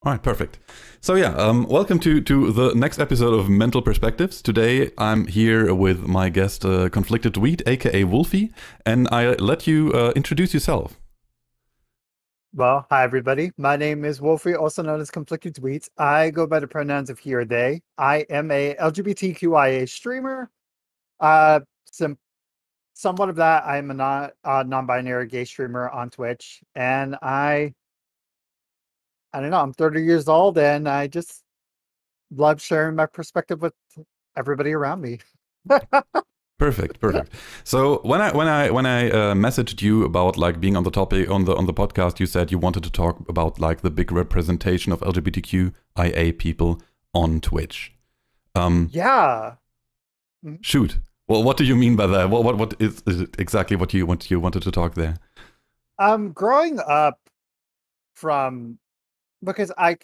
All right, perfect. So yeah, welcome to the next episode of Mental Perspectives. Today I'm here with my guest, ConflictedDweet, aka Wolfie, and I let you introduce yourself. Well, hi everybody. My name is Wolfie, also known as ConflictedDweet. I go by the pronouns of he or they. I am a LGBTQIA streamer. Uh, some somewhat of that. I'm a non-binary gay streamer on Twitch, and I don't know. I'm 30 years old, and I just love sharing my perspective with everybody around me. Perfect, perfect. So when I messaged you about like being on the topic on the podcast, you said you wanted to talk about like the big representation of LGBTQIA people on Twitch. Yeah. Shoot. Well, what do you mean by that? What is it exactly what you wanted to talk there? Growing up from because I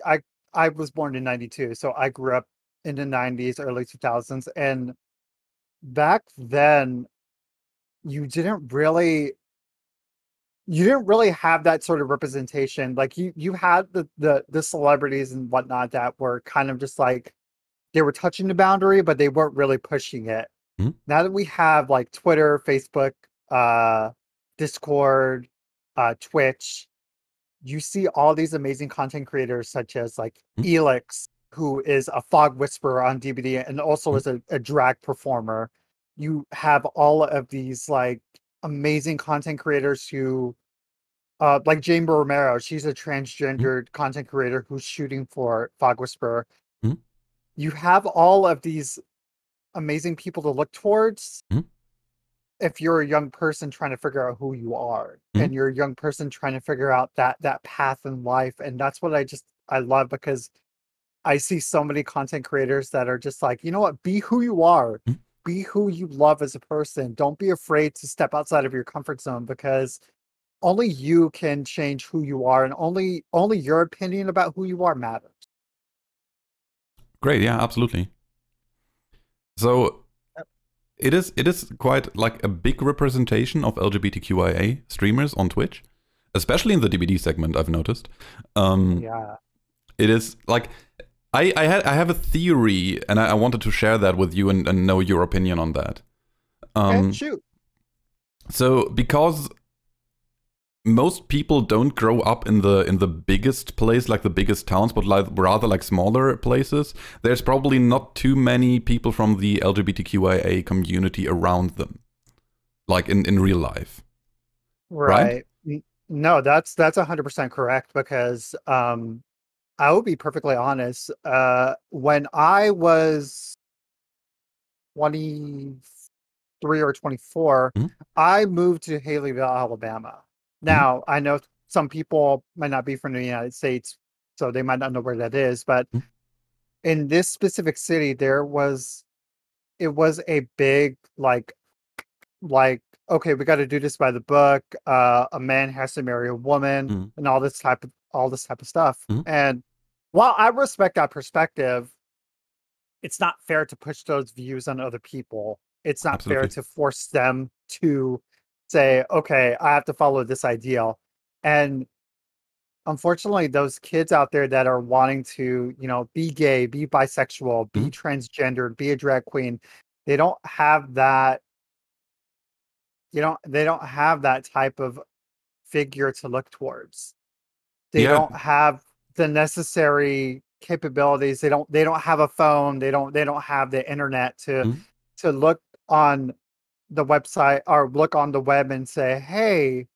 was born in 92, so I grew up in the 90s, early 2000s, and back then you didn't really have that sort of representation. Like you had the celebrities and whatnot that were kind of just like they were touching the boundary, but they weren't really pushing it. Mhm. Now that we have like Twitter, Facebook, Discord, Twitch, you see all these amazing content creators such as like Mhm. Elix, who is a fog whisperer on DVD and also Mhm. is a drag performer. You have all of these like amazing content creators who like Jane Romero, she's a Mhm. transgendered content creator who's shooting for Fog Whisperer. Mhm. You have all of these amazing people to look towards Mhm. if you're a young person trying to figure out who you are, Mhm. and you're a young person trying to figure out that path in life. And that's what I love, because I see so many content creators that are just like, you know what, be who you are, Mhm. be who you love as a person. Don't be afraid to step outside of your comfort zone, because only you can change who you are, and only your opinion about who you are matters. Great. Yeah, absolutely. So it is quite like a big representation of LGBTQIA streamers on Twitch, especially in the DBD segment. I've noticed. Um, Yeah. it is like I have a theory, and I wanted to share that with you and know your opinion on that. Okay, Um, shoot. so because most people don't grow up in the biggest place, like the biggest towns, but like rather like smaller places, there's probably not too many people from the LGBTQIA community around them, like in real life, right? Right. No, that's 100% correct, because I will be perfectly honest. When I was 23 or 24, Mhm. I moved to Haleyville, Alabama. Mhm. Now, I know some people might not be from the United States, so they might not know where that is, but Mhm. in this specific city, it was a big like okay, we got to do this by the book. A man has to marry a woman, Mhm. and all this type of stuff. Mhm. And while I respect that perspective, it's not fair to push those views on other people. It's not fair Absolutely. to force them to say, okay, I have to follow this ideal. And unfortunately, those kids out there that are wanting to, be gay, be bisexual, be Mhm. transgendered, be a drag queen, they don't have that, they don't have that type of figure to look towards. They Yeah. don't have the necessary capabilities. They don't have a phone. They don't have the internet Mhm. to look on the website or look on the web and say, "Hey,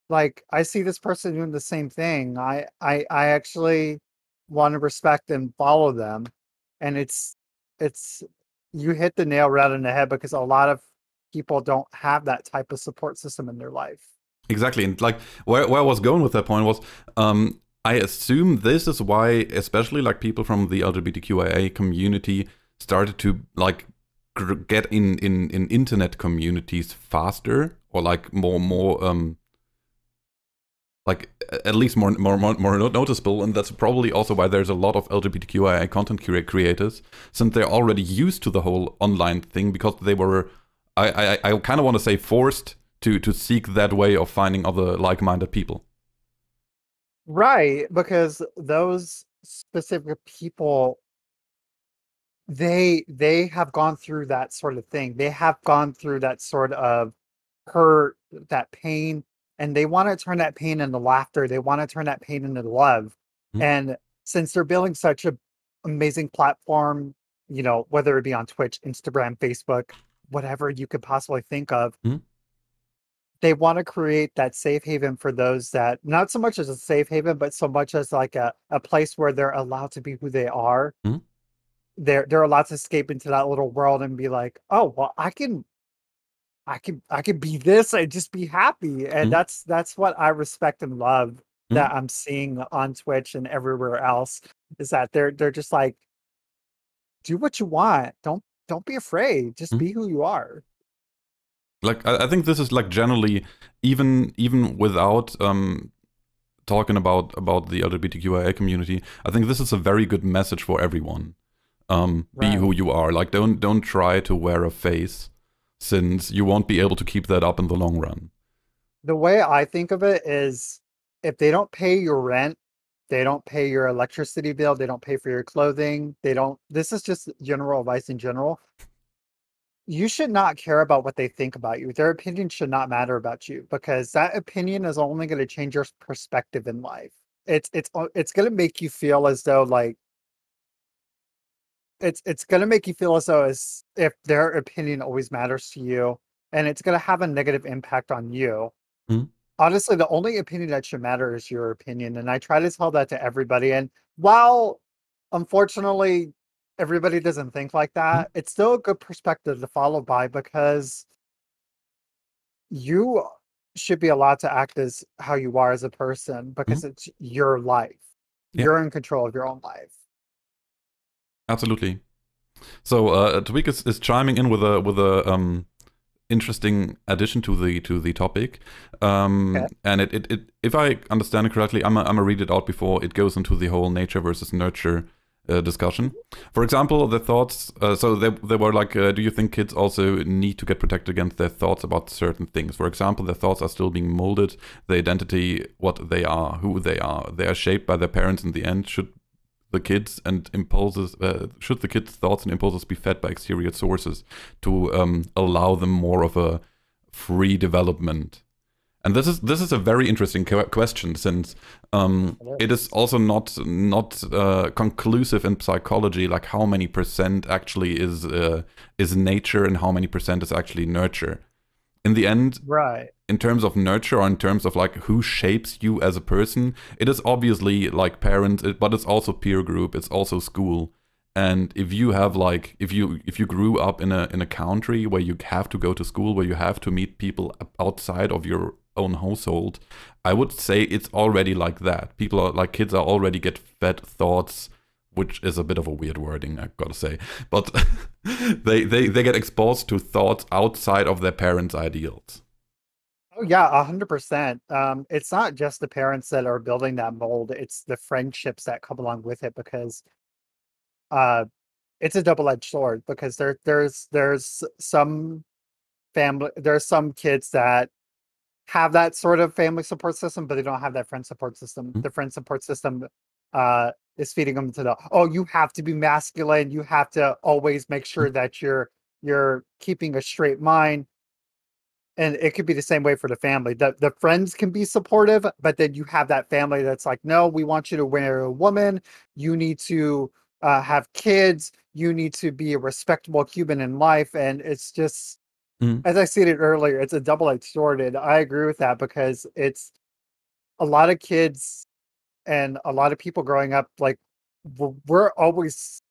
like I see this person doing the same thing. I actually want to respect and follow them." And it's you hit the nail right on the head, because a lot of people don't have that type of support system in their life. Exactly. And like where I was going with that point was, I assume this is why, especially like people from the LGBTQIA community started to like get in internet communities faster, or like more like at least more noticeable. And that's probably also why there's a lot of LGBTQIA content creators, since they're already used to the whole online thing, because they were, I kind of want to say, forced to seek that way of finding other like-minded people. Right, because those specific people, they have gone through that sort of thing. They have gone through that sort of hurt, that pain, and they want to turn that pain into laughter. They want to turn that pain into love. Mhm, And since they're building such a amazing platform, whether it be on Twitch, Instagram, Facebook, whatever you could possibly think of, mhm, they want to create that safe haven for those that not so much as a safe haven, but so much as like a place where they're allowed to be who they are. mhm, They're allowed to escape into that little world and be like, oh well, I can be this and just be happy. And mhm, that's what I respect and love mhm, that I'm seeing on Twitch and everywhere else, is that they're just like, do what you want. Don't be afraid. Just mhm. be who you are. Like I think this is like generally even without talking about the LGBTQIA community, I think this is a very good message for everyone. Be who Right. you are. Like don't try to wear a face, since you won't be able to keep that up in the long run. The way I think of it is, if they don't pay your rent, they don't pay your electricity bill, they don't pay for your clothing, they don't, this is just general advice in general. You should not care about what they think about you. Their opinion should not matter about you, because that opinion is only going to change your perspective in life. It's going to make you feel as though like it's going to make you feel as though as if their opinion always matters to you, and it's going to have a negative impact on you. Mhm, Honestly, the only opinion that should matter is your opinion, and I try to tell that to everybody. And while unfortunately everybody doesn't think like mhm, that, it's still a good perspective to follow by, because you should be allowed to act as how you are as a person, mhm. because it's your life. Yeah, You're in control of your own life. absolutely. So Tweak is chiming in with a interesting addition to the topic. Okay. And it if I understand it correctly, I'm gonna read it out before it goes into the whole nature versus nurture discussion. For example, the thoughts. So they were like, do you think kids also need to get protected against their thoughts about certain things? For example, their thoughts are still being molded. The identity, what they are, who they are. They are shaped by their parents in the end. Should the kids' thoughts and impulses be fed by exterior sources to allow them more of a free development? And this is a very interesting question, since It it is is. also not conclusive in psychology, like how many percent actually is nature and how many percent is actually nurture. In the end, Right. in terms of nurture, or in terms of like who shapes you as a person, it is obviously like parents, but it's also peer group, it's also school. And if you have like if you grew up in a country where you have to go to school, where you have to meet people outside of your own household, I would say it's already like that. People are like kids are already get fed thoughts, which is a bit of a weird wording, I gotta say, but they get exposed to thoughts outside of their parents' ideals. Oh yeah, 100%. It's not just the parents that are building that mold, it's the friendships that come along with it, because uh it's a double-edged sword, because there's some there's some kids that have that sort of family support system, but they don't have that friend support system. The friend support system is feeding them to the, oh, you have to be masculine, you have to always make sure that you're keeping a straight mind. And it could be the same way for the family. The friends can be supportive, but then you have that family that's like, no, we want you to wear a woman. You need to have kids. You need to be a respectable human in life. And it's just, Mm, as I stated earlier, it's a double-edged sword. And I agree with that, because it's a lot of kids and a lot of people growing up, like, we're always,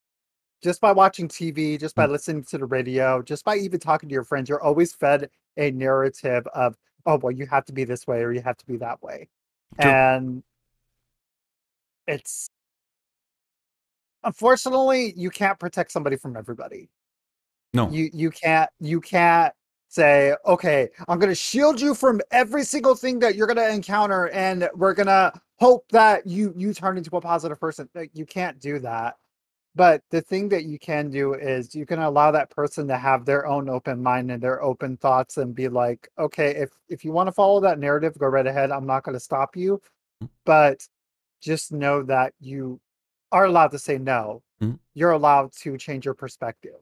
just by watching TV, just by mm. listening to the radio, just by even talking to your friends, you're always fed a narrative of, oh, well, you have to be this way or you have to be that way. True. And it's, unfortunately, you can't protect somebody from everybody. No. You can't say, okay, I'm gonna shield you from every single thing that you're gonna encounter, and we're gonna hope that you turn into a positive person. Like, you can't do that. But the thing that you can do is you can allow that person to have their own open mind and their open thoughts, and be like, okay, if you want to follow that narrative, go right ahead. I'm not going to stop you. But just know that you are allowed to say no. Mhm. You're allowed to change your perspective.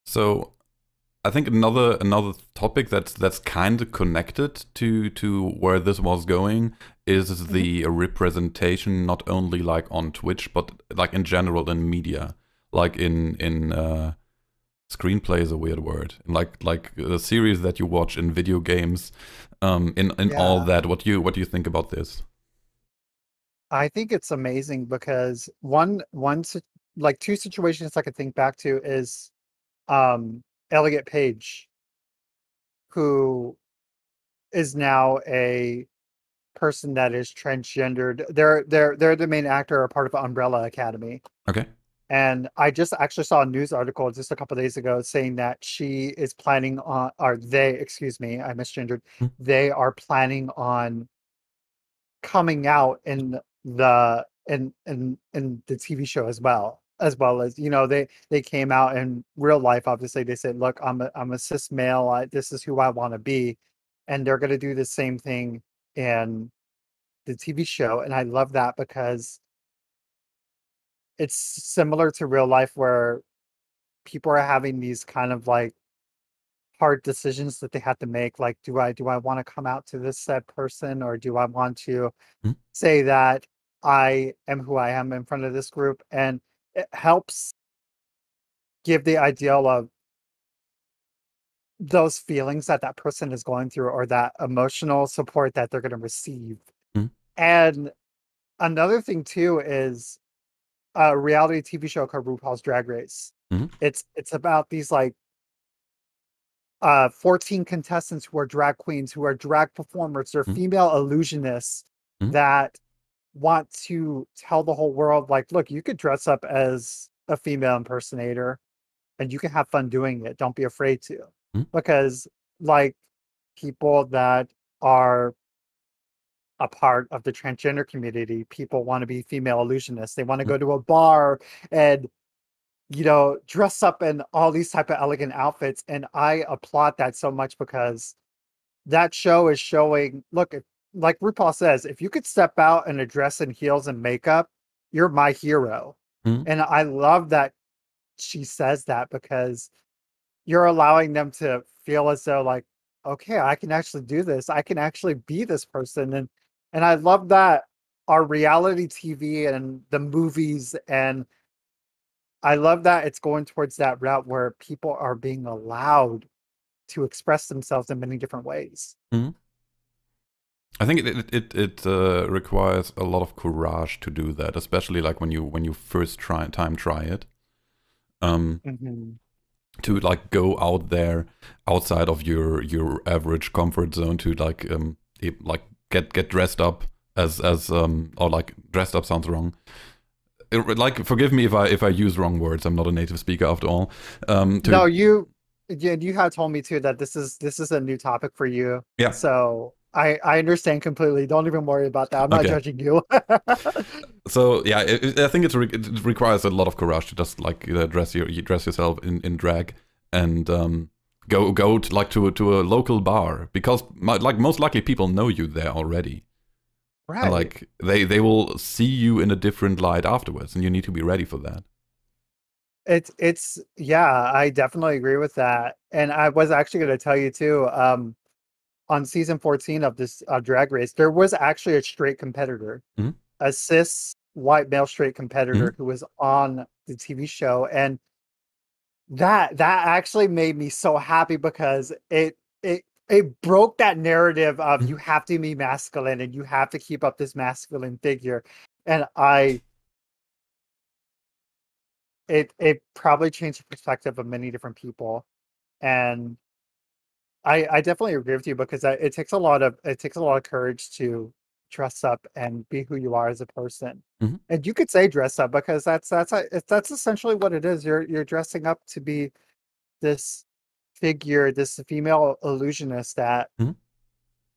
So I think another topic that's kind of connected to where this was going is Mhm. the representation, not only like on Twitch but like in general in media, like in screenplay is a weird word, like the series that you watch in video games, in all Yeah. that. What do you think about this? I think it's amazing because like two situations I could think back to is Elliot Page, who is now a person that is transgendered. They're the main actor or part of Umbrella Academy. Okay. And I just actually saw a news article just a couple days ago saying that she is planning on, or they, excuse me, I misgendered. Mm, They are planning on coming out in the TV show as well as, you know, they came out in real life. Obviously, they said, "Look, I'm a cis male. This is who I want to be," and they're going to do the same thing in the TV show. And I love that because it's similar to real life where people are having these kind of like hard decisions that they have to make. Like, do I want to come out to this said person, or do I want to mm, say that I am who I am in front of this group? And it helps give the ideal of those feelings that that person is going through, or that emotional support that they're going to receive. mm, And another thing too is a reality TV show called RuPaul's Drag Race. mm, It's about these like 14 contestants who are drag queens, who are drag performers, they're mm, female illusionists mm, that want to tell the whole world, like, look, you could dress up as a female impersonator and you can have fun doing it. Don't be afraid to. mm, Because like people that are a part of the transgender community, people want to be female illusionists. They want to mm. go to a bar and, you know, dress up in all these type of elegant outfits. And I applaud that so much because that show is showing, look, like RuPaul says, if you could step out in a dress and heels and makeup, you're my hero. Mm. And I love that she says that because you're allowing them to feel as though like, okay, I can actually do this. I can actually be this person. And I love that our reality TV and the movies, and I love that it's going towards that route where people are being allowed to express themselves in many different ways. Mm. I think it requires a lot of courage to do that, especially like when you first try it. Um, Mhm. to like go out there outside of your average comfort zone to like like get dressed up as or like dressed up sounds wrong. Like forgive me if I use wrong words. I'm not a native speaker after all. No, To you had told me too that this is a new topic for you. Yeah. So I understand completely. Don't even worry about that. I'm not Okay. judging you. So yeah, I think it requires a lot of courage to just like dress yourself in drag and go to, like to a local bar because like most likely people know you there already. And Right. like they will see you in a different light afterwards, and you need to be ready for that. It's yeah, I definitely agree with that. And I was actually going to tell you too, on season 14 of this Drag Race, there was actually a straight competitor, Hmm. a cis white male straight Hmm. competitor who was on the TV show. And that actually made me so happy because it broke that narrative of Hmm. you have to be masculine and you have to keep up this masculine figure. And it probably changed the perspective of many different people. And I definitely agree with you because it takes a lot of courage to dress up and be who you are as a person. Hmm. And you could say dress up because that's essentially what it is. You're dressing up to be this figure, this female illusionist Hmm.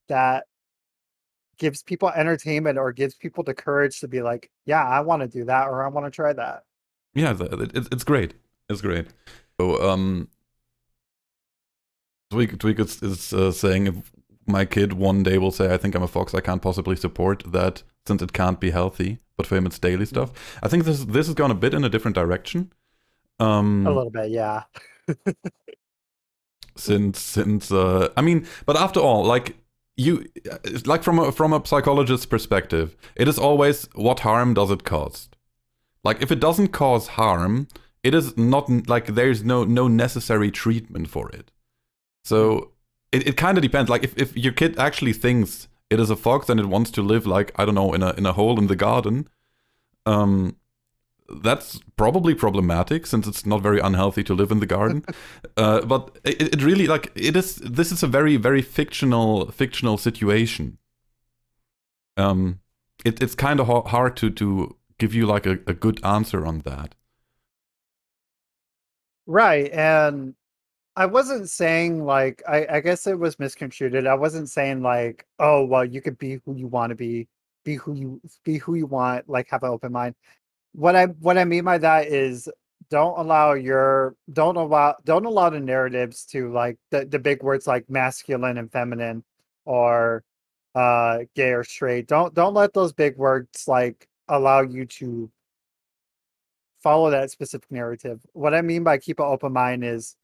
that gives people entertainment or gives people the courage to be like, yeah, I want to do that or I want to try that. Yeah, it's great. It's great. So Tweak is saying if my kid one day will say, I think I'm a fox, I can't possibly support that since it can't be healthy, but for him it's daily stuff. I think this has gone a bit in a different direction. A little bit, yeah. Since I mean, but after all, like from a psychologist's perspective, it is always, what harm does it cause? Like, if it doesn't cause harm, it is not like there's no necessary treatment for it. So it kind of depends. Like, if your kid actually thinks it is a fox and it wants to live, like, I don't know, in a hole in the garden, that's probably problematic, since it's not very unhealthy to live in the garden. But it really, like, this is a very, very fictional situation. It's kind of hard to give you like a good answer on that. Right. And I wasn't saying, like, I guess it was misconstrued. I wasn't saying like, oh well, you could be who you want to be who you want, like, have an open mind. What I mean by that is, don't allow the narratives to, like, the big words like masculine and feminine, or gay or straight. Don't let those big words, like, allow you to follow that specific narrative. What I mean by keep an open mind is,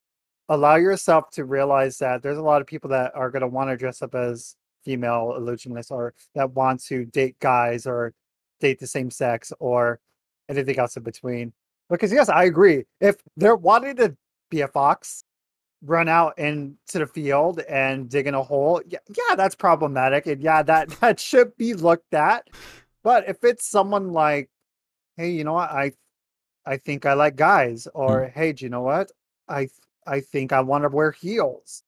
allow yourself to realize that there's a lot of people that are going to want to dress up as female illusionists, or that want to date guys, or date the same sex, or anything else in between. Because yes, I agree. If they're wanting to be a fox, run out into the field and dig in a hole, yeah, that's problematic, and yeah, that should be looked at. But if it's someone like, hey, you know what, I think I like guys, or hey, do you know what, I think I want to wear heels.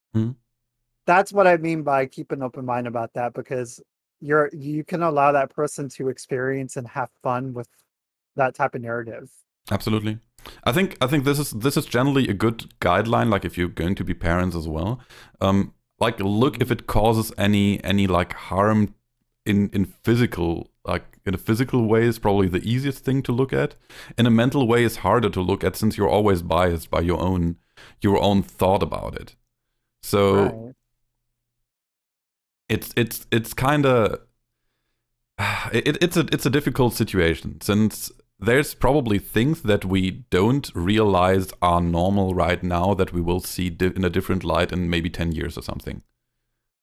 That's what I mean by keep an open mind about that, because you can allow that person to experience and have fun with that type of narrative. Absolutely. I think this is generally a good guideline, like if you're going to be parents as well. Like, look if it causes any like harm in physical, like in a physical way is probably the easiest thing to look at. In a mental way is harder to look at, since you're always biased by your own thought about it. So it's kind of it's a difficult situation, since there's probably things that we don't realize are normal right now that we will see in a different light in maybe 10 years or something.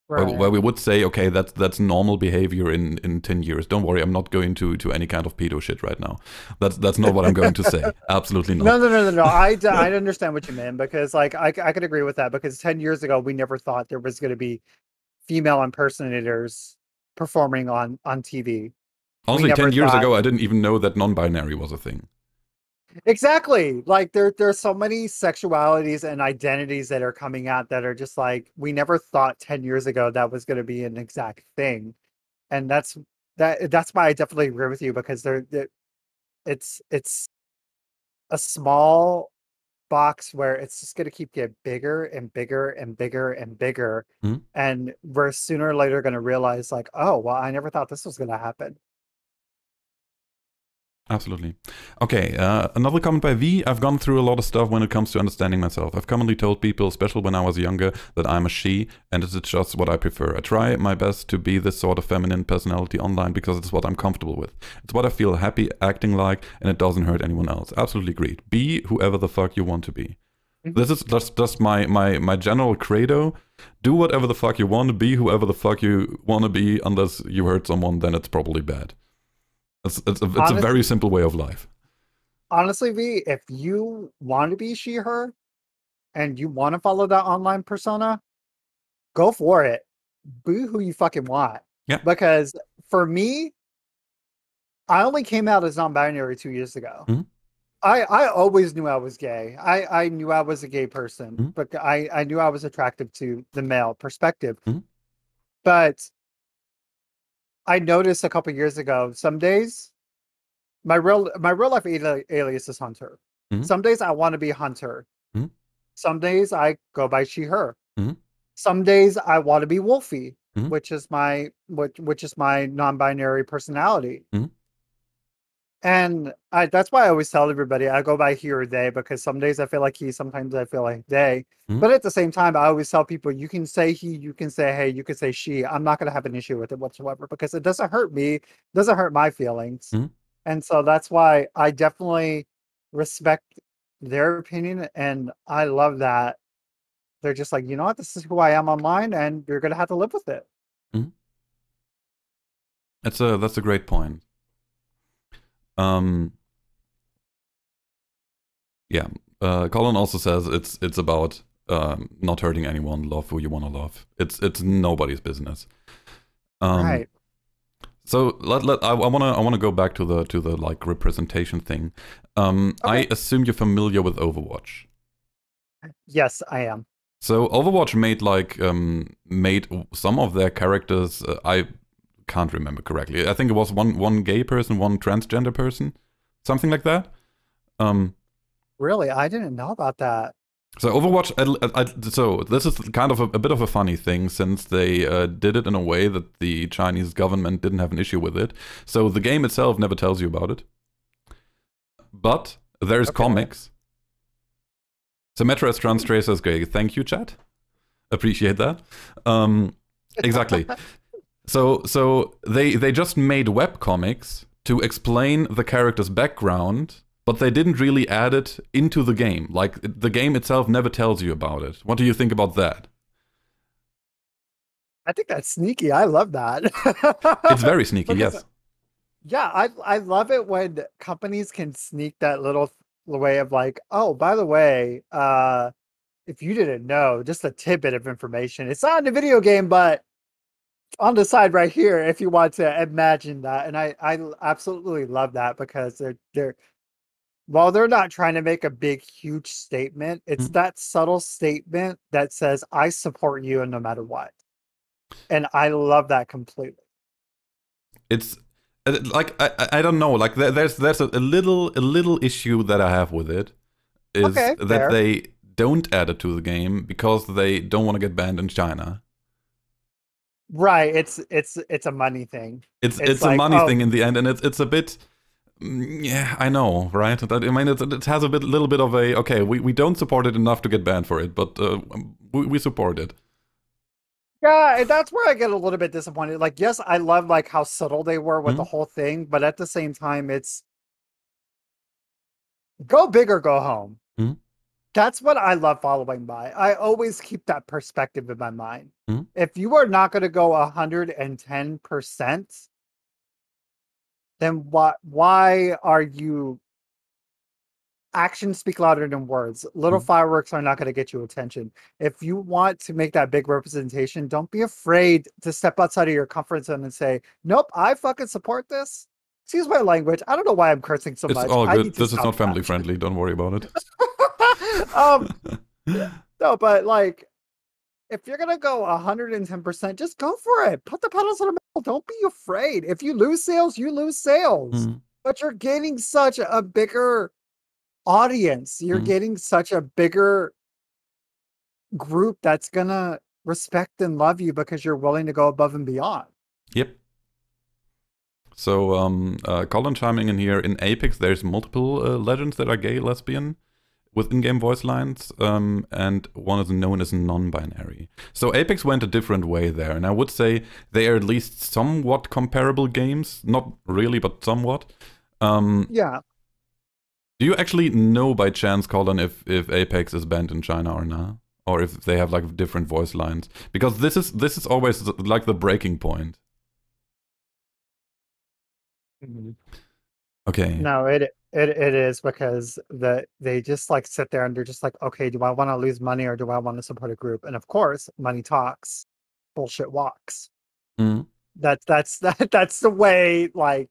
Where we would say, okay, that's normal behavior in 10 years. Don't worry, I'm not going to any kind of pedo shit right now. That's not what I'm going to say. Absolutely not. No. I understand what you mean, because, like, I could agree with that, because 10 years ago we never thought there was going to be female impersonators performing on TV. Honestly, 10 years ago, I didn't even know that non-binary was a thing. Exactly. Like, there's so many sexualities and identities that are coming out that are just like, we never thought 10 years ago that was going to be an exact thing. And that's why I definitely agree with you, because it's a small box where it's just going to keep getting bigger and bigger and bigger and bigger. And we're sooner or later going to realize, like, oh, well, I never thought this was going to happen. Absolutely. Okay, another comment by V. I've gone through a lot of stuff when it comes to understanding myself. I've commonly told people, especially when I was younger, that I'm a she, and it's just what I prefer. I try my best to be this sort of feminine personality online because it's what I'm comfortable with. It's what I feel happy acting like, and it doesn't hurt anyone else. Absolutely agreed. Be whoever the fuck you want to be. This is just my general credo. Do whatever the fuck you want to be, whoever the fuck you want to be, unless you hurt someone, then it's probably bad. It's a very simple way of life. Honestly, V, if you want to be she, her, and you want to follow that online persona, go for it. Be who you fucking want. Yeah. Because for me, I only came out as non-binary 2 years ago. I always knew I was gay. I knew I was a gay person, but I knew I was attracted to the male perspective. But I noticed a couple years ago, some days my real life alias is Hunter. Some days I want to be Hunter. Some days I go by she, her. Some days I want to be Wolfie, which is my non-binary personality. And that's why I always tell everybody I go by he or they, because some days I feel like he, sometimes I feel like they. Mhm. But at the same time, I always tell people you can say he, you can say hey, you can say she. I'm not going to have an issue with it whatsoever because it doesn't hurt me, doesn't hurt my feelings. Mhm. And so that's why I definitely respect their opinion. And I love that they're just like, you know what, this is who I am online and you're going to have to live with it. Mhm. That's a great point. Yeah. Colin also says it's about not hurting anyone, love who you want to love. It's nobody's business. Right. So I wanna go back to the like representation thing. Okay. I assume you're familiar with Overwatch. Yes, I am. So Overwatch made some of their characters. I can't remember correctly. I think it was one gay person, one transgender person, something like that. Really, I didn't know about that. So Overwatch, so this is kind of a bit of a funny thing since they did it in a way that the Chinese government didn't have an issue with it. So the game itself never tells you about it. But there's comics. So Metro as Trans Tracer is great. Thank you, chat. Appreciate that. Exactly. So they just made web comics to explain the character's background, but they didn't really add it into the game. Like, the game itself never tells you about it. What do you think about that? I think that's sneaky. I love that. It's very sneaky, yes. Yeah, I love it when companies can sneak that little way of like, oh, by the way, if you didn't know, just a tidbit of information. It's not in the video game, but on the side right here, if you want to imagine that. And I absolutely love that because they're while they're not trying to make a big, huge statement, it's that subtle statement that says, I support you and no matter what. And I love that completely. It's like I don't know. Like there's a little issue that I have with it is that fair. they don't add it to the game because they don't want to get banned in China. Right. It's a money thing. It's like, a money thing in the end, and it's a bit. Yeah, I know, right? I mean, it has a little bit of a okay. We don't support it enough to get banned for it, but we support it. Yeah, and that's where I get a little bit disappointed. Like, yes, I love like how subtle they were with the whole thing, but at the same time, it's go big or go home. That's what I love following by. I always keep that perspective in my mind. If you are not going to go 110%, then why are you actions speak louder than words. Little fireworks are not going to get you attention. If you want to make that big representation, don't be afraid to step outside of your comfort zone and say, nope, I fucking support this. Excuse my language. I don't know why I'm cursing so much. It's all good. This is not family friendly. Don't worry about it. No, but like, if you're gonna go 110%, just go for it. Put the pedals on the metal. Don't be afraid. If you lose sales, you lose sales. But you're gaining such a bigger audience. You're getting such a bigger group that's gonna respect and love you because you're willing to go above and beyond. Yep. So, Colin chiming in here, in Apex there's multiple legends that are gay, lesbian, with in-game voice lines, and one is known as non-binary. So Apex went a different way there, and I would say they are at least somewhat comparable games. Not really, but somewhat. Yeah. Do you actually know by chance, Colin, if Apex is banned in China or not? Or if they have like different voice lines? Because this is always like the breaking point. Okay. No, it is because they just like sit there and they're just like, okay, do I want to lose money or do I want to support a group? And of course, money talks, bullshit walks. That's the way like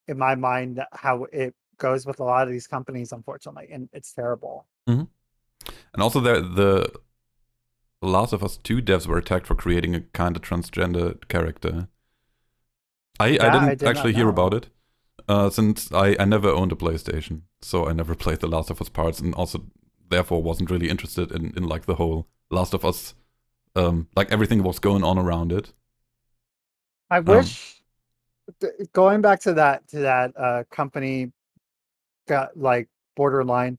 in my mind how it goes with a lot of these companies, unfortunately, and it's terrible. And also the Last of Us 2 devs were attacked for creating a kind of transgender character. I didn't actually hear about it, since I never owned a PlayStation, so I never played the Last of Us parts, and also therefore wasn't really interested in like the whole Last of Us, like everything was going on around it. I wish going back to that company got like borderline.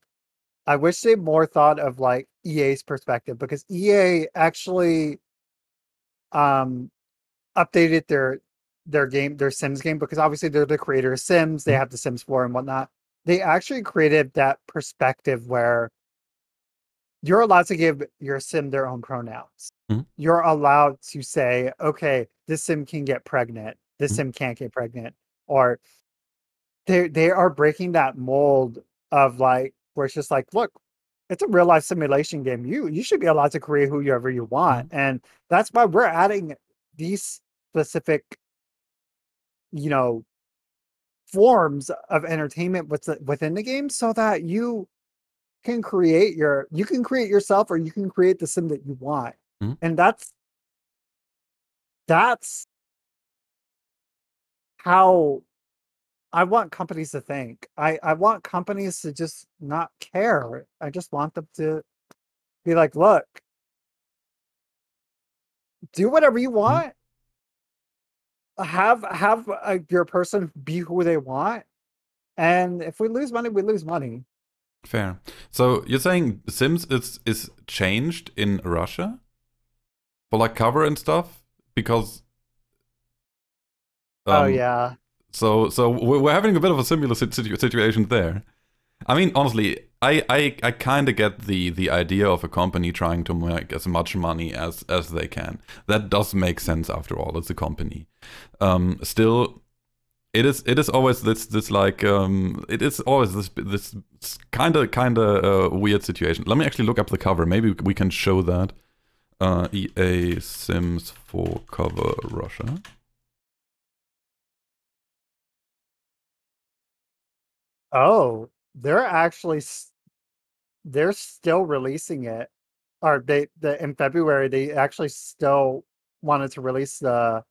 I wish they more thought of like EA's perspective, because EA actually um updated their Sims game, because obviously they're the creator of Sims, they Mhm. have the Sims 4 and whatnot. They actually created that perspective where you're allowed to give your sim their own pronouns. Mhm. You're allowed to say, okay, this sim can get pregnant, this Mhm. sim can't get pregnant, or they are breaking that mold of like where it's just like, look, it's a real life simulation game. You should be allowed to create whoever you want, Mhm. and that's why we're adding these specific, you know, forms of entertainment within the game, so that you can create yourself, or you can create the sim that you want. Mhm. And that's how I want companies to think. I want companies to just not care. I just want them to be like, look, do whatever you Mhm. want. Have your person be who they want. And if we lose money, we lose money. Fair. So you're saying Sims is changed in Russia for like cover and stuff because Oh um yeah. so we're having a bit of a similar situation there. I mean, honestly, I kind of get the idea of a company trying to make as much money as they can. That does make sense after all. It's a company. Still, it is always this like it is always this kind of weird situation. Let me actually look up the cover. Maybe we can show that. EA Sims 4 cover Russia. Oh, they're still releasing it. Or in February they actually still wanted to release the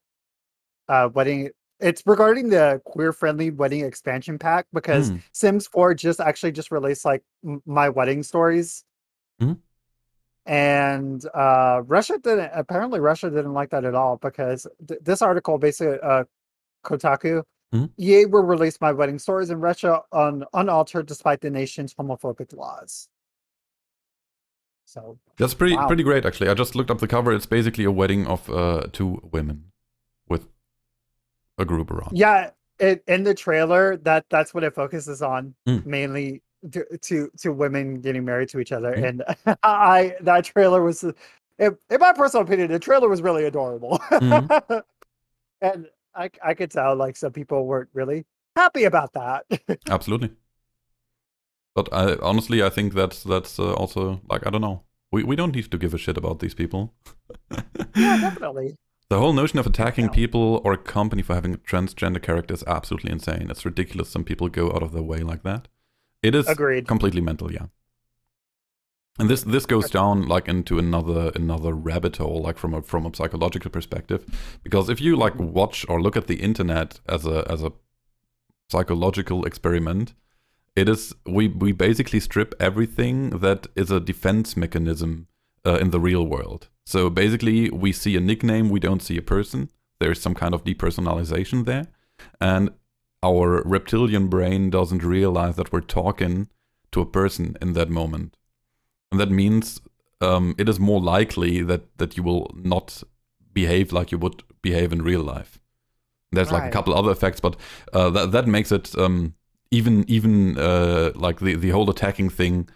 wedding. It's regarding the queer friendly wedding expansion pack, because Mm. Sims 4 just released like my wedding stories, Mm. and Russia didn't like that at all, because this article basically Kotaku, Mm. EA will release my wedding stories in Russia unaltered despite the nation's homophobic laws. So That's pretty wow. pretty great actually. I just looked up the cover. It's basically a wedding of two women with a group around. Yeah, in the trailer, that's what it focuses on, Mm. mainly to women getting married to each other. Mm. And I that trailer was, in my personal opinion, the trailer was really adorable. Mm. And I could tell like some people weren't really happy about that. Absolutely. But honestly, I think that's also like I don't know. We don't need to give a shit about these people. Yeah, definitely. The whole notion of attacking No. people or a company for having a transgender character is absolutely insane. It's ridiculous some people go out of their way like that. It is Agreed. completely mental, yeah. And this goes down like into another rabbit hole, like from a psychological perspective. Because if you like watch or look at the internet as a psychological experiment, it is we basically strip everything that is a defense mechanism in the real world. So basically, we see a nickname, we don't see a person. There's some kind of depersonalization there, and our reptilian brain doesn't realize that we're talking to a person in that moment, and that means it is more likely that you will not behave like you would behave in real life. There's like a Right. couple other effects, but that makes it even like the whole attacking thing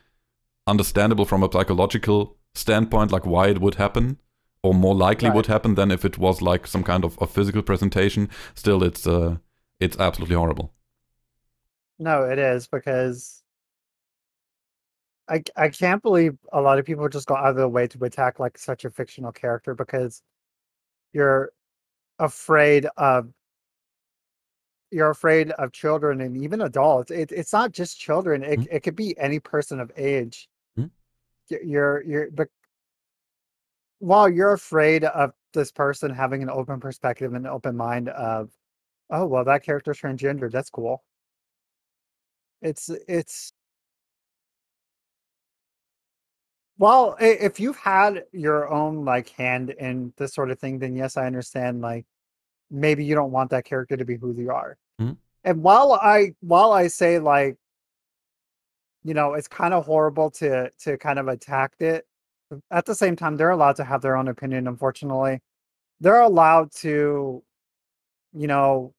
understandable from a psychological standpoint, like why it would happen, or more likely would Right. happen than if it was like some kind of a physical presentation. Still, it's absolutely horrible. No, it is, because I can't believe a lot of people just go out of their way to attack like such a fictional character, because you're afraid of you're afraid of children and even adults. It's not just children. Mm. It could be any person of age. Mm. But while you're afraid of this person having an open perspective and an open mind of, oh well, that character's transgender. That's cool. It's well, if you've had your own like hand in this sort of thing, then yes, I understand. Like maybe you don't want that character to be who they are. Mhm. And while I say like, it's kind of horrible to kind of attack it, at the same time, they're allowed to have their own opinion, unfortunately. They're allowed to, you know,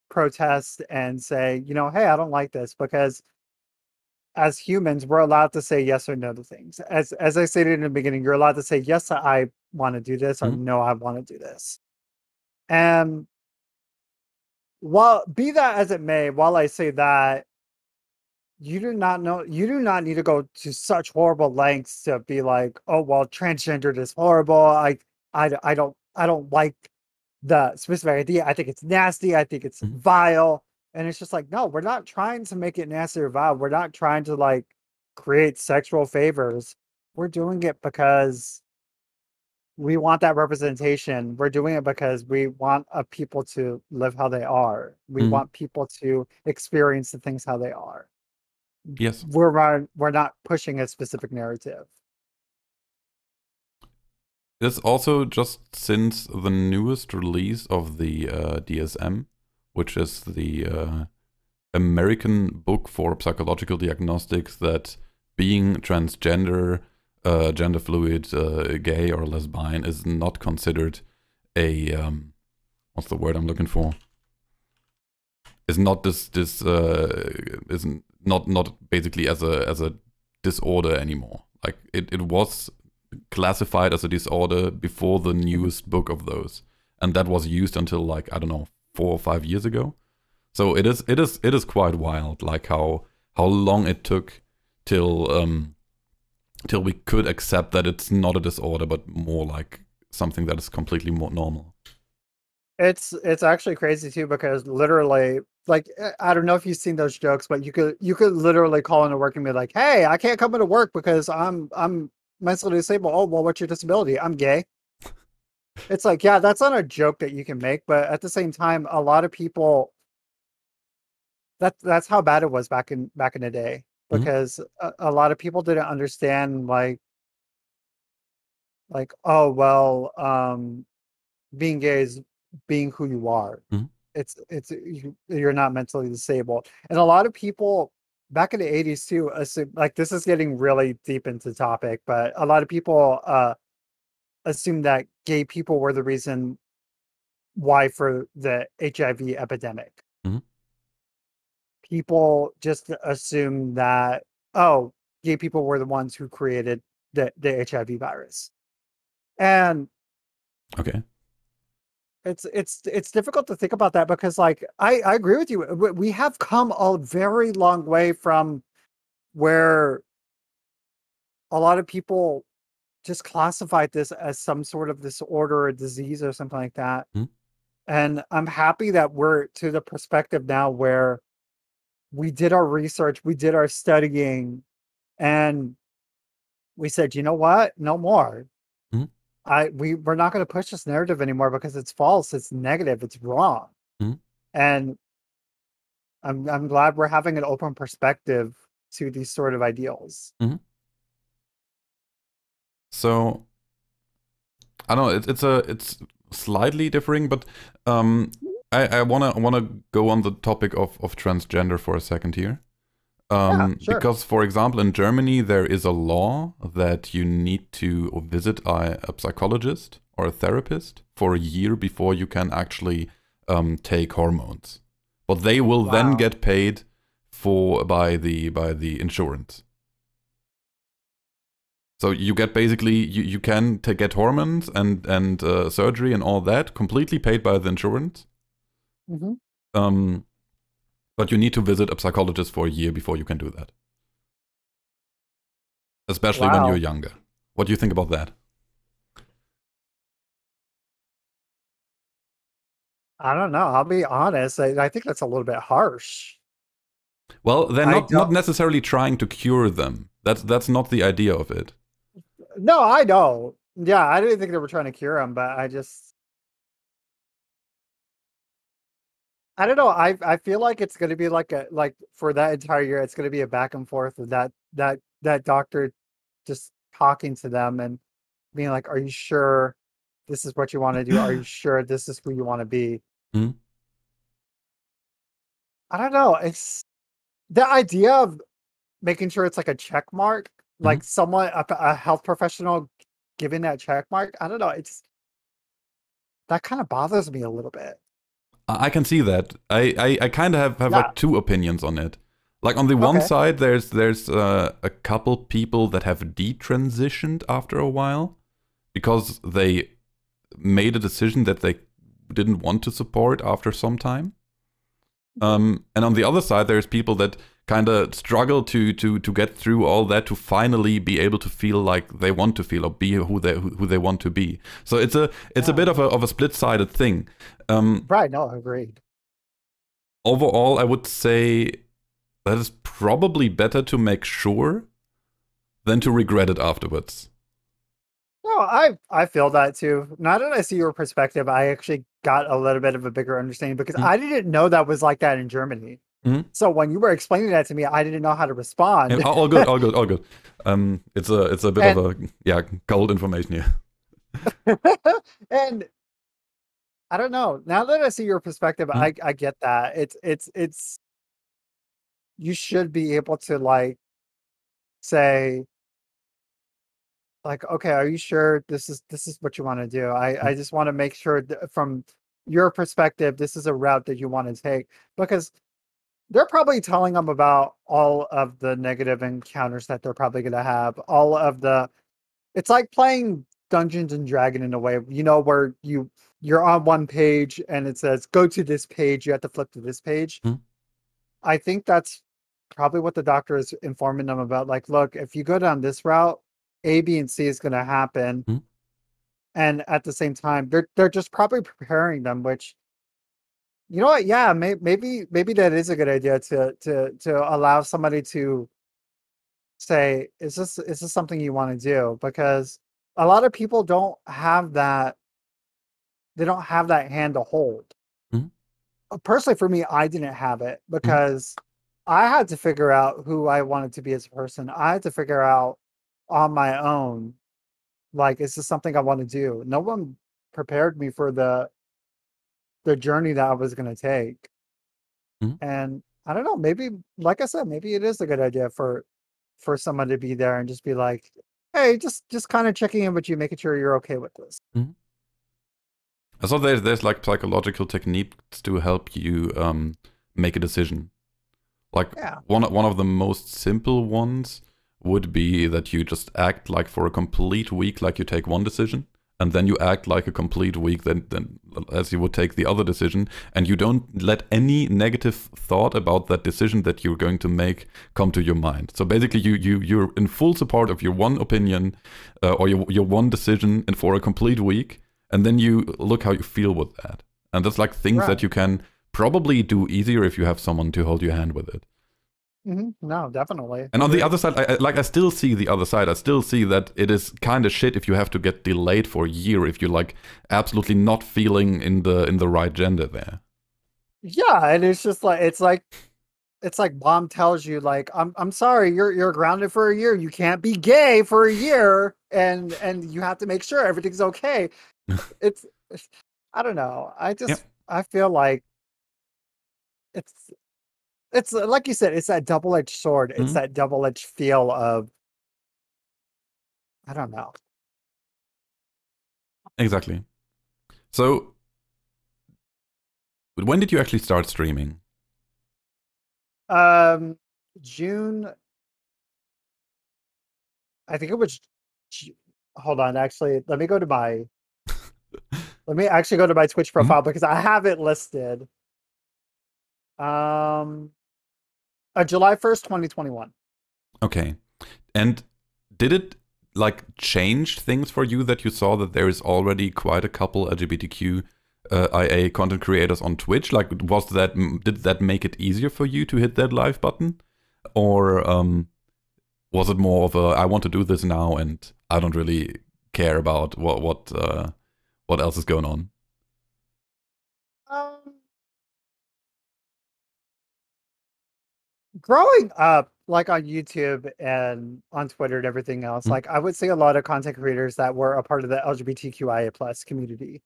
protest and say, hey, I don't like this, because as humans, we're allowed to say yes or no to things. As I stated in the beginning, you're allowed to say, yes, I want to do this, or Mhm. no, I want to do this. And while be that as it may, while I say that, you do not need to go to such horrible lengths to be like, oh well, transgendered is horrible. I don't like the specific idea. I think it's nasty. I think it's Mhm. vile. And it's just like, no, we're not trying to make it nasty or vile. We're not trying to like create sexual favors. We're doing it because we want that representation. We're doing it because we want people to live how they are. We Mhm. want people to experience the things how they are. Yes. We're not pushing a specific narrative. This also just since the newest release of the DSM, which is the American book for psychological diagnostics, that being transgender, gender fluid, gay or lesbian is not considered a what's the word I'm looking for? Is not is not basically as a disorder anymore. Like it was classified as a disorder before the newest book of those, and that was used until like I don't know 4 or 5 years ago. So it is quite wild, like how long it took till till we could accept that it's not a disorder, but more like something that is completely more normal. It's actually crazy too, because literally, like, I don't know if you've seen those jokes, but you could literally call into work and be like, "Hey, I can't come into work because I'm mentally disabled." Oh, well, what's your disability? I'm gay. It's like, yeah, that's not a joke that you can make, but at the same time, a lot of people, that's how bad it was back in the day, Mhm. because a lot of people didn't understand like, oh well, being gay is being who you are. Mhm. You're not mentally disabled. And a lot of people back in the 80s too assume, like, this is getting really deep into topic, but a lot of people assume that gay people were the reason why for the HIV epidemic. Mhm. People just assume that, oh, gay people were the ones who created the HIV virus. And Okay. it's difficult to think about that, because like I agree with you. We have come a very long way from where a lot of people just classified this as some sort of disorder or disease or something like that. Mhm. And I'm happy that we're to the perspective now where we did our research, we did our studying, and we said, you know what? No more. Mhm. We're not going to push this narrative anymore because it's false, it's negative, it's wrong. Mhm. And I'm glad we're having an open perspective to these sort of ideals. Mhm. So I don't know. It's slightly differing, but I wanna go on the topic of transgender for a second here. Yeah, sure. Because, for example, in Germany, there is a law that you need to visit a psychologist or a therapist for a year before you can actually take hormones. But they will then Wow. get paid for by the insurance. So you get basically you can get hormones and surgery and all that completely paid by the insurance. Hmm. Um, but you need to visit a psychologist for a year before you can do that, especially when you're Wow. younger. What do you think about that? I don't know. I'll be honest. I think that's a little bit harsh. Well, they're I not don't. necessarily trying to cure them. That's not the idea of it. No, I know. Yeah, I didn't think they were trying to cure him, but I don't know. I feel like it's going to be like for that entire year, it's going to be a back and forth of that doctor just talking to them and being like, "Are you sure?" this is what you want to do? Are you sure this is who you want to be? Mhm. I don't know. It's the idea of making sure it's like a check mark, Mhm. like someone, a health professional giving that check mark. I don't know. It's that kind of bothers me a little bit. I can see that. I kind of have Yeah. like two opinions on it. Like on the one Okay. side, there's a couple people that have detransitioned after a while because they made a decision that they didn't want to support after some time. And on the other side, there's people that kind of struggle to get through all that to finally be able to feel like they want to feel or be who they want to be. So it's a bit Yeah. of a split-sided thing. Um, Right. No, agreed. Overall, I would say that it's probably better to make sure than to regret it afterwards. No, I feel that too. Now that I see your perspective, I actually got a little bit of a bigger understanding because Mm. I didn't know that was like that in Germany. Mhm. So when you were explaining that to me, I didn't know how to Yeah, respond. all good, all good, all good. It's a bit of And a cold information here. and I don't know. Now that I see your perspective, Mhm. I get that. It's you should be able to like say like, okay, are you sure this is what you want to do? I just want to make sure that from your perspective, this is a route that you want to take because they're probably telling them about all of the negative encounters that they're probably going to have, all of the it's like playing Dungeons and Dragon in a way, where you're on one page and it says go to this page, you have to flip to this page. Mhm. I think that's probably what the doctor is informing them about. Like, look, if you go down this route, A, B, and C is going to happen. Mhm. And at the same time, they're just probably preparing them, which you know what? Yeah, maybe that is a good idea to allow somebody to say, is this something you want to do? Because a lot of people don't have that. They don't have that hand to hold. Mhm. Personally, for me, I didn't have it Mhm. because I had to figure out who I wanted to be as a person. I had to figure out on my own, like, is this something I want to do? No one prepared me for the journey that I was going to take. Mhm. And I don't know, maybe, like I said, maybe it is a good idea for someone to be there and just be like, hey, just kind of checking in with you, making sure you're okay with this. Mhm. So there's like psychological techniques to help you make a decision. Like Yeah. one of the most simple ones would be that you just act like for a complete week like you take one decision, and then you act like a complete week then as you would take the other decision, and you don't let any negative thought about that decision that you're going to make come to your mind. So basically you're in full support of your one opinion or your one decision and for a complete week, and then you look how you feel with that. And that's like things that Right. you can probably do easier if you have someone to hold your hand with it. No, definitely And on the agree. other side, I still see the other side. I still see that it is kind of shit if you have to get delayed for a year if you're like absolutely not feeling in the right gender there. Yeah, and it's just like it's like mom tells you like I'm sorry, you're grounded for a year. You can't be gay for a year and you have to make sure everything's okay. It's I don't know. Yep. I feel like it's it's like you said, it's that double-edged sword. It's Mhm. that double-edged feel of I don't know. Exactly. So when did you actually start streaming? Um June, I think it was Ju- hold on, actually, let me actually go to my Twitch Mhm. profile because I have it listed. Um July 1st, 2021. Okay. And did it like change things for you that you saw that there is already quite a couple LGBTQ IA content creators on Twitch? Like, did that make it easier for you to hit that live button, or was it more of a I want to do this now and I don't really care about what else is going on? Um Growing up, like on YouTube and on Twitter and everything else, Mm, like I would see a lot of content creators that were a part of the LGBTQIA plus community.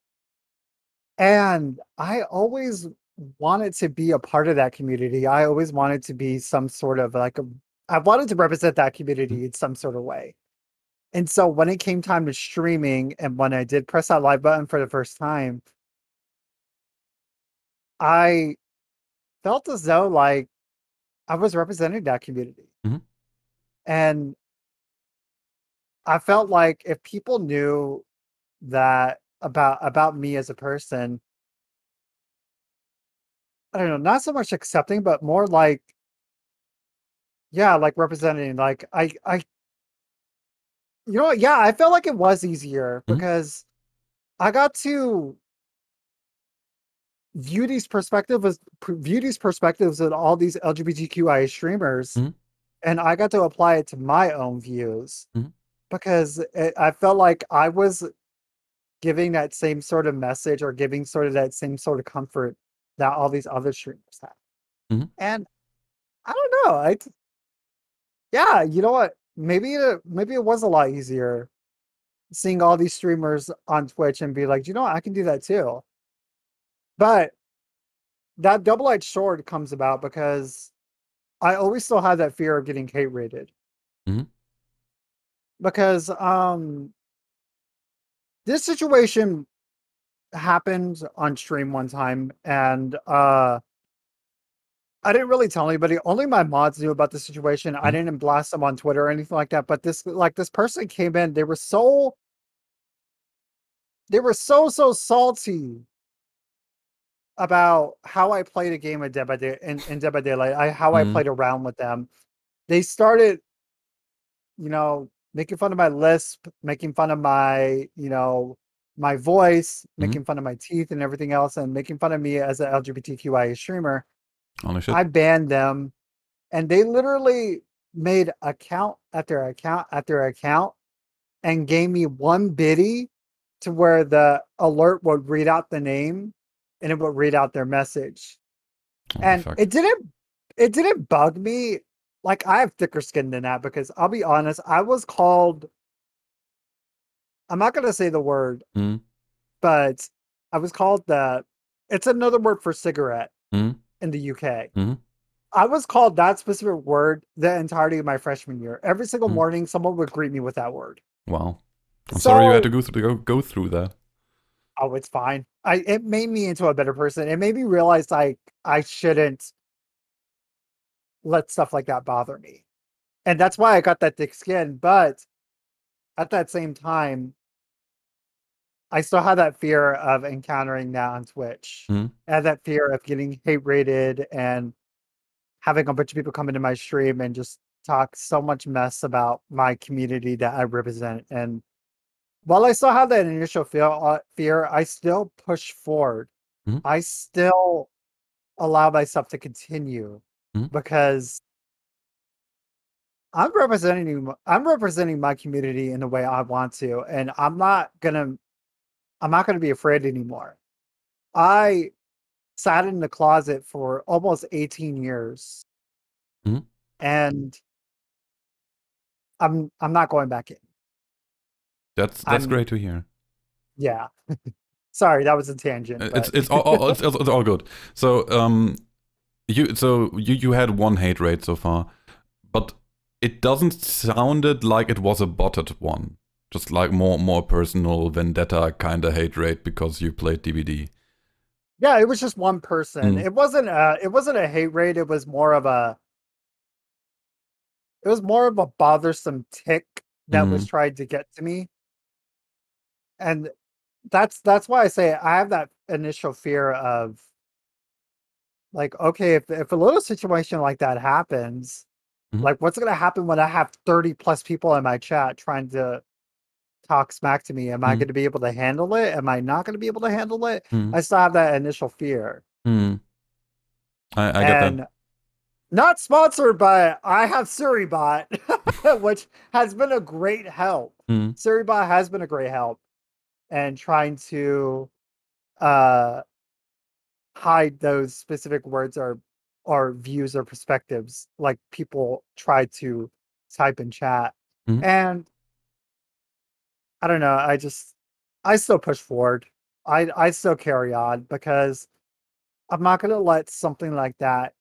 And I always wanted to be a part of that community. I always wanted to be some sort of I wanted to represent that mm, community in some sort of way. And so when it came time to streaming and when I did press that live button for the first time, I felt as though like I was representing that community. mhm, And I felt like if people knew that about me as a person, I don't know, not so much accepting, but more like, yeah, like representing. Like you know what? Yeah, I felt like it was easier mhm, because I got to view these perspectives of all these LGBTQIA streamers, mhm, and I got to apply it to my own views mhm. because I felt like I was giving that same sort of message or giving sort of that same sort of comfort that all these other streamers have. Mhm. And I don't know. Yeah, you know what? Maybe it was a lot easier seeing all these streamers on Twitch and be like, you know what? I can do that too. But that double-edged sword comes about because I always still had that fear of getting hate rated. Mhm. Because this situation happened on stream one time and I didn't really tell anybody. Only my mods knew about the situation. I Mhm. didn't blast them on Twitter or anything like that. But this person came in. They were so salty about how I played a game of Dead by Day in Dead by Daylight. How I Mhm. played around with them. They started, making fun of my lisp, making fun of my, my voice, Mhm. making fun of my teeth and everything else, and making fun of me as an LGBTQIA streamer. Holy shit. I banned them. And they literally made account after account after account and gave me one biddy to where the alert would read out the name and it would read out their message. Holy And fuck. it didn't bug me. Like I have thicker skin than that because I'll be honest, I was called, I'm not gonna say the word, Mhm. but I was called it's another word for cigarette Mhm. in the UK. Mhm. I was called that specific word the entirety of my freshman year. Every single Mhm. morning, someone would greet me with that word. Wow. I'm sorry you had to So, go through that. oh, it's fine. It made me into a better person. It made me realize like I shouldn't let stuff like that bother me. And that's why I got that thick skin. But at that same time, I still had that fear of encountering that on Twitch. Mhm. I had that fear of getting hate rated and having a bunch of people come into my stream and just talk so much mess about my community that I represent. And while I still have that initial fear, I still push forward. Mhm. I still allow myself to continue Mhm. because I'm representing my community in the way I want to, and I'm not gonna be afraid anymore. I sat in the closet for almost 18 years, Mhm. and I'm not going back in. That's I'm great to hear. Yeah. Sorry, that was a tangent, but It's all it's all good. So you had one hate rate so far, but it doesn't sounded like it was a botted one. Just like more personal vendetta kind of hate rate because you played DBD. yeah, it was just one person. Mm, It wasn't a hate raid, it was more of a bothersome tick that was mm, trying to get to me. And that's why I say I have that initial fear of like, okay, if a little situation like that happens, mm, like what's gonna happen when I have 30 plus people in my chat trying to talk smack to me? Am I mm, gonna be able to handle it? Am I not gonna be able to handle it? mm, I still have that initial fear. mm. I get that. And not sponsored, but I have Suribot, which has been a great help. Mm, Suribot has been a great help and trying to uh hide those specific words or or views or perspectives like people try to type in chat. Mhm. And I don't know, I still push forward. I still carry on because I'm not gonna let something like that,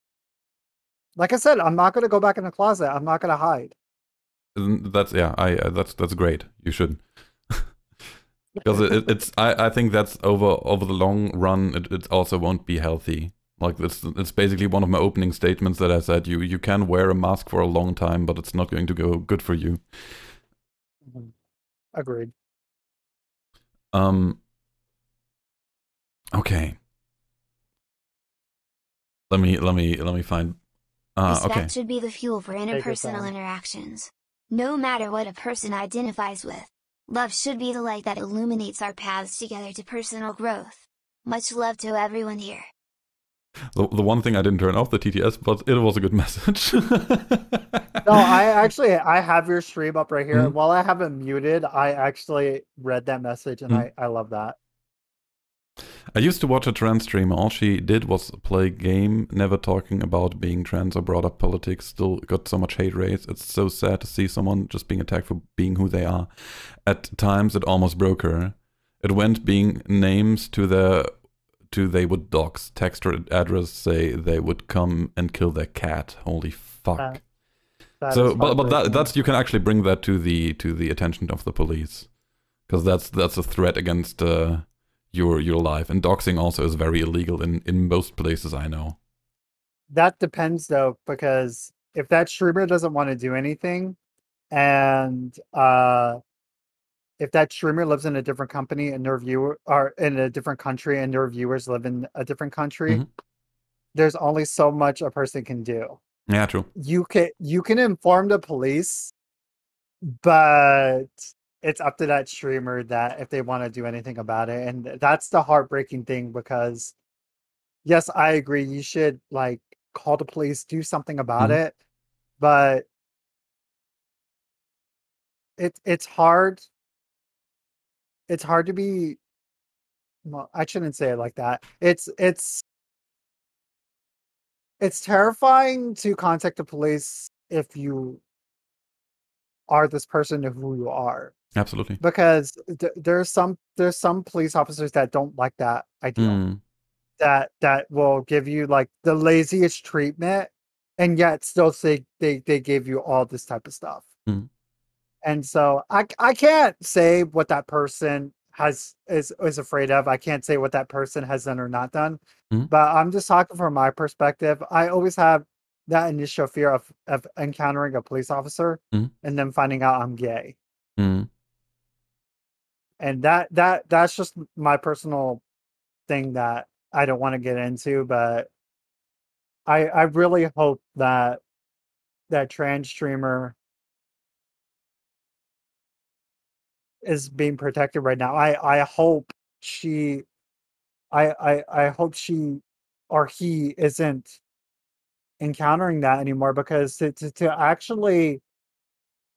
like I said, I'm not gonna go back in the closet. I'm not gonna hide. That's yeah. That's great. You should. Because I think that's over the long run it also won't be healthy. Like it's basically one of my opening statements that I said you can wear a mask for a long time, but it's not going to go good for you. Agreed. Okay. Let me find okay. Respect should be the fuel for Take your interpersonal time. interactions. No matter what a person identifies with. Love should be the light that illuminates our paths together to personal growth. Much love to everyone here. The one thing I didn't turn off the TTS, but it was a good message. No, I have your stream up right here. Mhm. While I have it muted, I actually read that message and Mhm. I love that. I used to watch a trans streamer. All she did was play game, never talking about being trans or brought up politics. Still got so much hate rates. It's so sad to see someone just being attacked for being who they are. At times, it almost broke her. It went being names to they would dox, text her address, say they would come and kill their cat. Holy fuck. That So, is but heartbreaking. that's you can actually bring that to the attention of the police, because that's a threat against your life. And doxing also is very illegal in most places I know. That depends though, because if that streamer doesn't want to do anything, and if that streamer lives in a different company and their viewer are in a different country and their viewers live in a different country, there's only so much a person can do. Yeah, true. You can inform the police, but it's up to that streamer that if they want to do anything about it. And that's the heartbreaking thing, because yes, I agree, you should like call the police, do something about it, but it's hard. It's hard to be, well, I shouldn't say it like that. It's terrifying to contact the police if you are this person of who you are, Absolutely. because there's some police officers that don't like that ideal, that will give you like the laziest treatment, and yet still say they gave you all this type of stuff. And so I can't say what that person is afraid of. I can't say what that person has done or not done. But I'm just talking from my perspective. I always have that initial fear of encountering a police officer and then finding out I'm gay. And that's just my personal thing that I don't want to get into, but I really hope that that trans streamer is being protected right now. I hope she I hope she or he isn't encountering that anymore, because to actually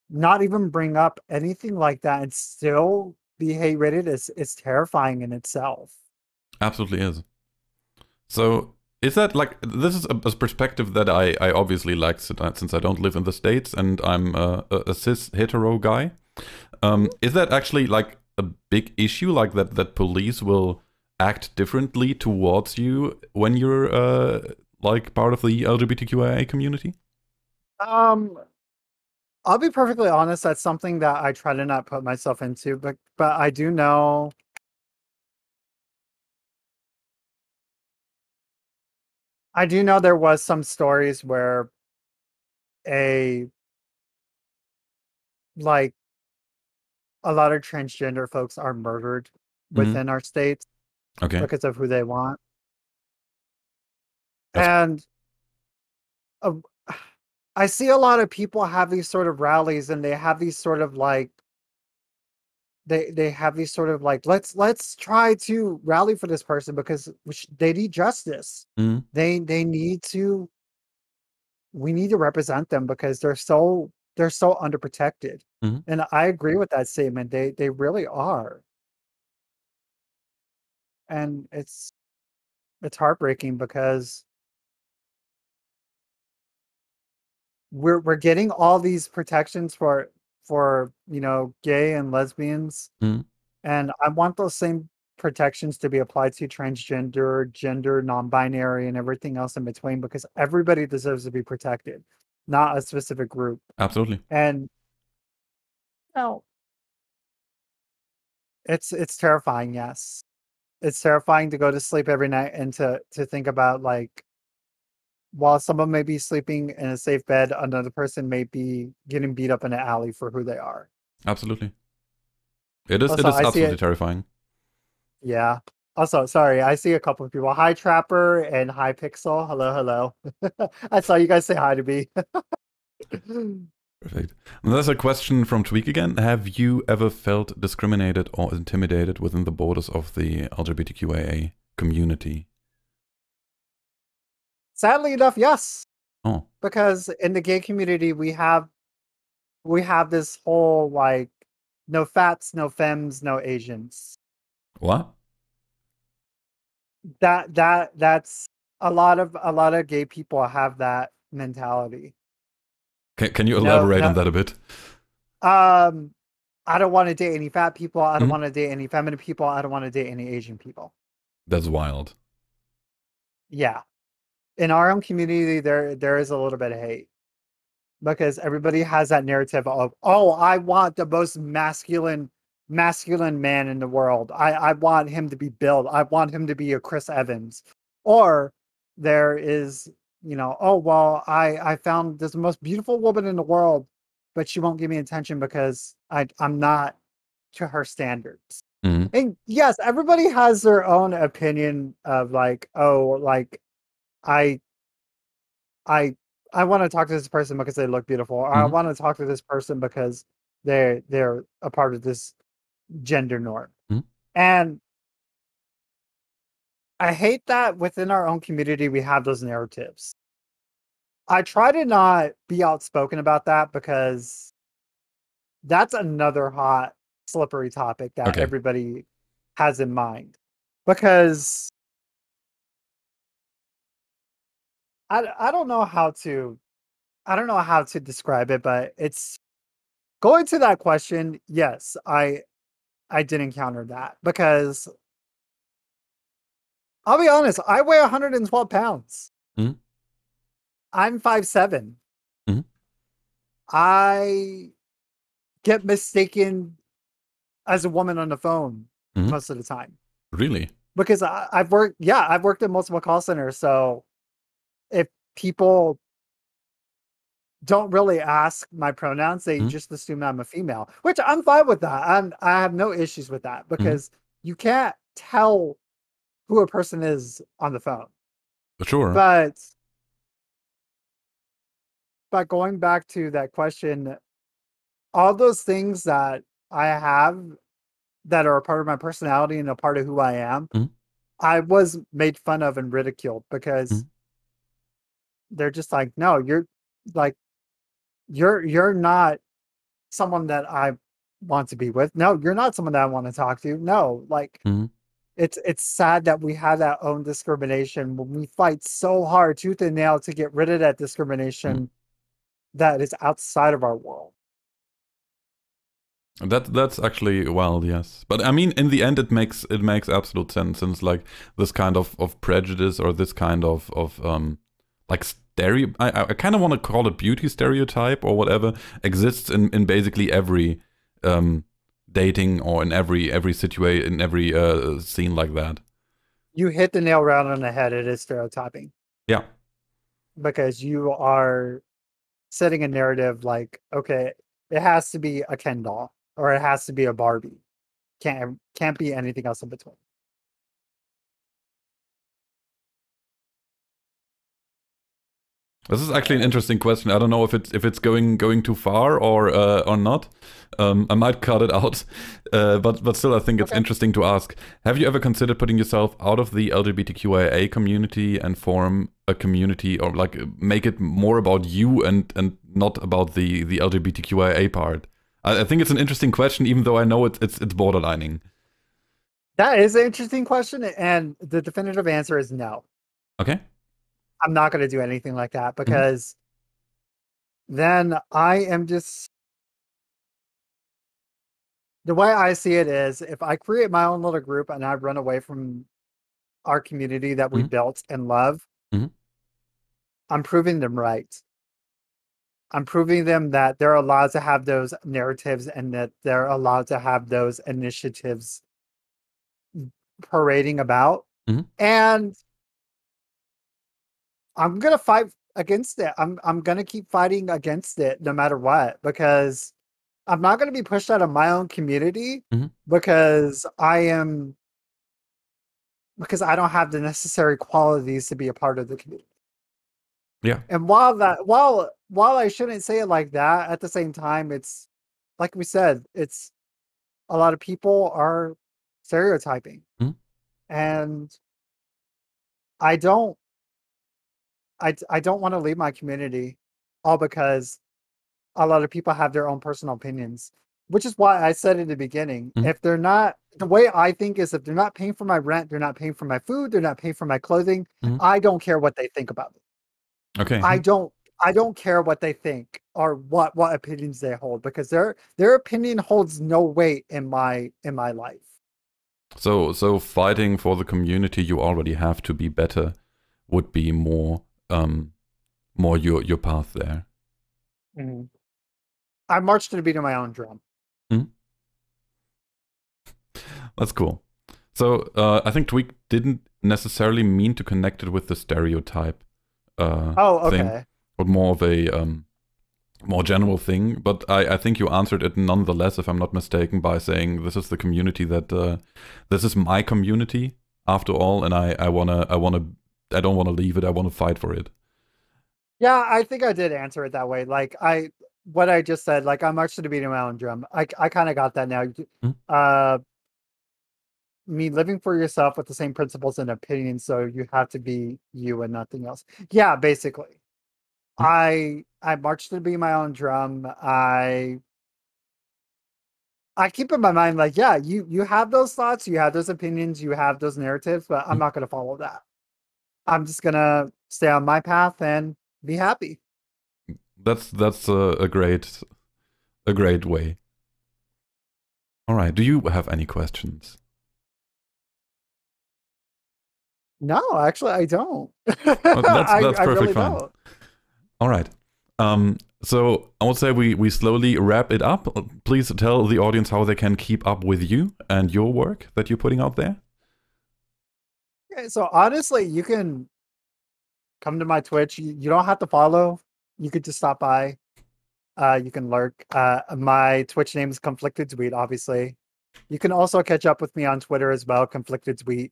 not even bring up anything like that and still be hate rated is terrifying in itself. Absolutely is. So is that like, this is a perspective that I obviously like, since I don't live in the States and I'm a cis hetero guy. Is that actually like a big issue, like that police will act differently towards you when you're like part of the LGBTQIA community? I'll be perfectly honest, that's something that I try to not put myself into, but I do know there was some stories where a like a lot of transgender folks are murdered within our states Okay. because of who they want. That's And uh, I see a lot of people have these sort of rallies, and they have these sort of like they have these sort of like, let's try to rally for this person because they need justice. They need to, we need to represent them because they're so underprotected. And I agree with that statement. They really are. And it's heartbreaking because we're getting all these protections for gay and lesbians, Mm. and I want those same protections to be applied to transgender, gender, non-binary, and everything else in between, because everybody deserves to be protected, not a specific group. Absolutely. And no, it's terrifying. Yes, it's terrifying to go to sleep every night and to think about, like, while someone may be sleeping in a safe bed, another person may be getting beat up in an alley for who they are. Absolutely. It is Also, I see absolutely it. terrifying. Yeah. Also, sorry, I see a couple of people. Hi, Trapper and hi, Pixel. Hello, hello. I saw you guys say hi to me. Perfect. And there's a question from Tweak again. Have you ever felt discriminated or intimidated within the borders of the LGBTQIA community? Sadly enough, yes. Oh. Because in the gay community, we have this whole, like, no fats, no femmes, no Asians. What? That's a lot of gay people have that mentality. Can you elaborate No, on that a bit? I don't want to date any fat people. I don't Mhm. want to date any feminine people. I don't want to date any Asian people. That's wild. Yeah. In our own community, there is a little bit of hate, because everybody has that narrative of, oh, I want the most masculine man in the world. I want him to be Bill. I want him to be a Chris Evans. Or there is, oh, well, I found this most beautiful woman in the world, but she won't give me attention because I'm not to her standards. Mhm. And yes, everybody has their own opinion of, like, oh, like, I I I want to talk to this person because they look beautiful, or I Mhm. want to talk to this person because they're a part of this gender norm. Mhm. And I hate that within our own community we have those narratives. I try to not be outspoken about that, because that's another hot, slippery topic that Okay. everybody has in mind. Because I don't know how to describe it, but it's going to that question. Yes, I did encounter that, because I'll be honest, I weigh 112 pounds. Mhm. I'm 5'7". Mhm. I get mistaken as a woman on the phone Mhm. most of the time, Really? because I've worked in multiple call centers. So if people don't really ask my pronouns, they Mhm. just assume I'm a female, which I'm fine with that. I have no issues with that, Mhm. because you can't tell who a person is on the phone. Sure. But going back to that question, all those things that I have that are a part of my personality and a part of who I am, Mhm. I was made fun of and ridiculed, because Mhm. they're just like, no, like you're not someone that I want to be with. No, you're not someone that I want to talk to. No, like, Mhm. it's sad that we have that own discrimination when we fight so hard tooth and nail to get rid of that Mhm. discrimination that is outside of our world. That's actually wild, yes. But I mean, in the end, it makes absolute sense, since like this kind of prejudice, or this kind of like I kind of want to call it beauty stereotype or whatever, exists in basically every dating, or in every situation, in every scene like that. You hit the nail right on the head. It is stereotyping, Yeah. because you are setting a narrative like, okay, it has to be a Ken doll or it has to be a Barbie. Can't be anything else in between. This is actually an interesting question. I don't know if it's going too far or not. I might cut it out, but still, I think it's Okay. interesting to ask. Have you ever considered putting yourself out of the LGBTQIA community and form a community, or like make it more about you and not about the LGBTQIA part? I think it's an interesting question, even though I know it's borderlining. That is an interesting question, and the definitive answer is no. Okay. I'm not going to do anything like that, Mhm. because then I am just, the way I see it is, if I create my own little group and I run away from our community that we built and love, I'm proving them right. I'm proving them that they're allowed to have those narratives and that they're allowed to have those initiatives parading about. And I'm gonna fight against it. I'm gonna keep fighting against it no matter what, because I'm not gonna be pushed out of my own community because I don't have the necessary qualities to be a part of the community. Yeah. And while I shouldn't say it like that, at the same time, it's like we said, it's a lot of people are stereotyping. And I don't want to leave my community all because a lot of people have their own personal opinions, which is why I said in the beginning, if they're not, the way I think is, if they're not paying for my rent, they're not paying for my food, they're not paying for my clothing, I don't care what they think about me. Okay. I don't care what they think or what opinions they hold, because their opinion holds no weight in my life. So fighting for the community you already have to be better would be more your path there. I march to the beat of my own drum. That's cool. So I think Tweak didn't necessarily mean to connect it with the stereotype thing, but more of a more general thing. But I think you answered it nonetheless, if I'm not mistaken, by saying this is the community that this is my community after all, and I don't want to leave it. I want to fight for it. Yeah, I think I did answer it that way. Like what I just said, like I march to the beat of my own drum. I kind of got that now. Me living for yourself with the same principles and opinions, so you have to be you and nothing else. Yeah, basically. I march to be my own drum. I keep in my mind, like, yeah, you have those thoughts, you have those opinions, you have those narratives, but I'm not gonna follow that. I'm just gonna stay on my path and be happy. That's a great way. All right. Do you have any questions? No, actually, I don't. Well, that's perfect really fine. don't. All right. So I would say we slowly wrap it up. Please tell the audience how they can keep up with you and your work that you're putting out there. Okay, so honestly, you can come to my Twitch. You don't have to follow. You could just stop by. You can lurk. My Twitch name is ConflictedDweet, obviously. You can also catch up with me on Twitter as well, ConflictedDweet.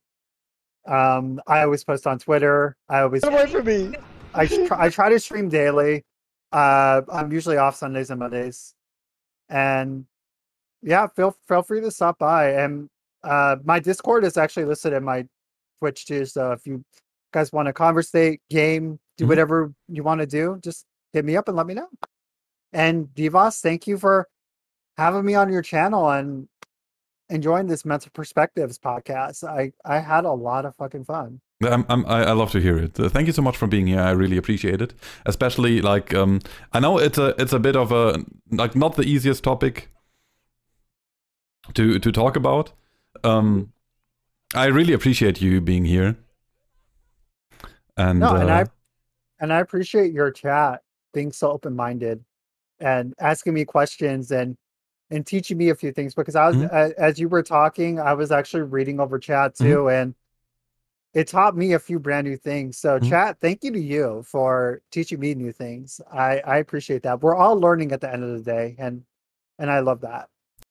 I always post on Twitter. Get away from me. I try to stream daily. I'm usually off Sundays and Mondays. And yeah, feel free to stop by. And my Discord is actually listed in my Twitch too. So if you guys want to conversate, game, do whatever you want to do, just hit me up and let me know. And Divas, thank you for having me on your channel and enjoying this Mental Perspectives podcast. I had a lot of fucking fun. I love to hear it. Thank you so much for being here. I really appreciate it. Especially like I know it's a bit of a like not the easiest topic to talk about. I really appreciate you being here. And no, and I appreciate your chat being so open-minded and asking me questions and teaching me a few things, because I was as you were talking, I was actually reading over chat too, and it taught me a few brand new things. So chat, thank you to you for teaching me new things. I appreciate that. We're all learning at the end of the day, and I love that.